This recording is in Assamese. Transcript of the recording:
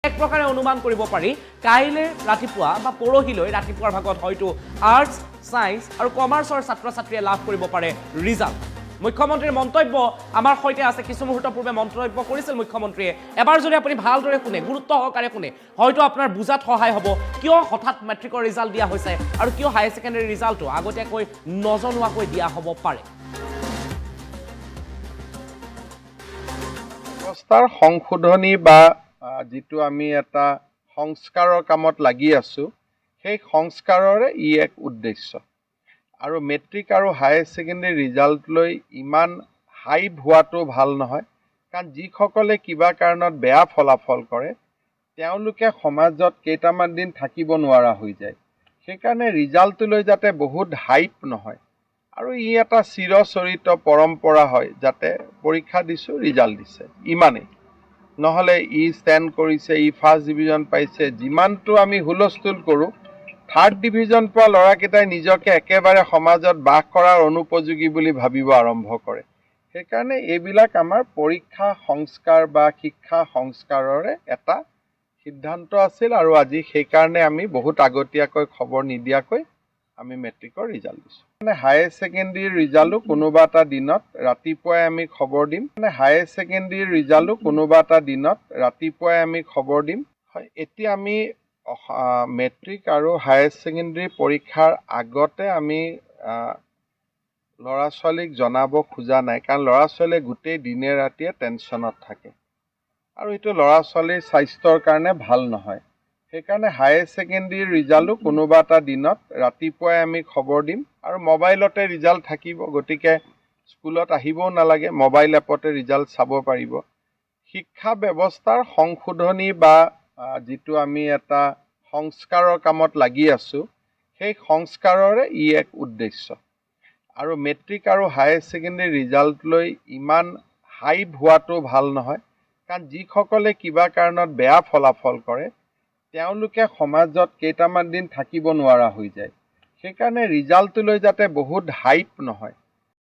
এক প্ৰকাৰে অনুমান কৰিব পাৰি কাইলৈ ৰাতিপুৱা বা পৰহিলৈ ৰাতিপুৱাৰ ভাগত হয়তো আৰ্টছ সায়েন্স আৰু কমাৰ্চৰ ছাত্ৰ ছাত্ৰীয়ে লাভ কৰিব পাৰে ৰিজাল্ট মুখ্যমন্ত্ৰীৰ মন্তব্য আমাৰ সৈতে আছে কিছু মুহূৰ্ত পূৰ্বে মন্তব্য কৰিছিল মুখ্যমন্ত্ৰীয়ে এবাৰ যদি আপুনি ভালদৰে শুনে গুৰুত্ব সহকাৰে শুনে হয়তো আপোনাৰ বুজাত সহায় হ'ব কিয় হঠাৎ মেট্ৰিকৰ ৰিজাল্ট দিয়া হৈছে আৰু কিয় হায়াৰ ছেকেণ্ডাৰী ৰিজাল্টটো আগতীয়াকৈ নজনোৱাকৈ দিয়া হ'ব পাৰে ব্যৱস্থাৰ সংশোধনী বা যিটো আমি এটা সংস্কাৰৰ কামত লাগি আছো সেই সংস্কাৰৰে ই এক উদ্দেশ্য আৰু মেট্ৰিক আৰু হায়াৰ ছেকেণ্ডাৰী ৰিজাল্ট লৈ ইমান হাইপ হোৱাটো ভাল নহয় কাৰণ যিসকলে কিবা কাৰণত বেয়া ফলাফল কৰে তেওঁলোকে সমাজত কেইটামান দিন থাকিব নোৱাৰা হৈ যায় সেইকাৰণে ৰিজাল্টটো লৈ যাতে বহুত হাইপ নহয় আৰু ই এটা চিৰচৰিত পৰম্পৰা হয় যাতে পৰীক্ষা দিছো ৰিজাল্ট দিছে ইমানেই নহলে ই ষ্টেণ্ড কৰিছে ই ফাৰ্ষ্ট ডিভিজন পাইছে যিমানটো আমি হুলস্থুল কৰোঁ থাৰ্ড ডিভিজন পোৱা ল'ৰাকেইটাই নিজকে একেবাৰে সমাজত বাস কৰাৰ অনুপযোগী বুলি ভাবিব আৰম্ভ কৰে সেইকাৰণে এইবিলাক আমাৰ পৰীক্ষা সংস্কাৰ বা শিক্ষা সংস্কাৰৰে এটা সিদ্ধান্ত আছিল আৰু আজি সেইকাৰণে আমি বহুত আগতীয়াকৈ খবৰ নিদিয়াকৈ আমি মেট্ৰিকৰ ৰিজাল্ট দিছোঁ মানে হায়াৰ ছেকেণ্ডেৰী ৰিজাল্টো কোনোবা এটা দিনত ৰাতিপুৱাই আমি খবৰ দিম মানে হায়াৰ ছেকেণ্ডেৰী ৰিজাল্টো কোনোবা এটা দিনত ৰাতিপুৱাই আমি খবৰ দিম হয় এতিয়া আমি মেট্ৰিক আৰু হায়াৰ ছেকেণ্ডেৰী পৰীক্ষাৰ আগতে আমি ল'ৰা ছোৱালীক জনাব খোজা নাই কাৰণ ল'ৰা ছোৱালীয়ে গোটেই দিনে ৰাতিয়ে টেনশ্যনত থাকে আৰু এইটো ল'ৰা ছোৱালীৰ স্বাস্থ্যৰ কাৰণে ভাল নহয় সেইকাৰণে হায়াৰ ছেকেণ্ডেৰী ৰিজাল্টো কোনোবা এটা দিনত ৰাতিপুৱাই আমি খবৰ দিম আৰু মোবাইলতে ৰিজাল্ট থাকিব গতিকে স্কুলত আহিবও নালাগে মোবাইল এপতে ৰিজাল্ট চাব পাৰিব শিক্ষা ব্যৱস্থাৰ সংশোধনী বা যিটো আমি এটা সংস্কাৰৰ কামত লাগি আছো সেই সংস্কাৰৰে ই এক উদ্দেশ্য আৰু মেট্ৰিক আৰু হায়াৰ ছেকেণ্ডেৰী ৰিজাল্ট লৈ ইমান হাইপ হোৱাটো ভাল নহয় কাৰণ যিসকলে কিবা কাৰণত বেয়া ফলাফল কৰে তেওঁলোকে সমাজত কেইটামান দিন থাকিব নোৱাৰা হৈ যায় সেইকাৰণে ৰিজাল্টটো লৈ যাতে বহুত হাইপ নহয়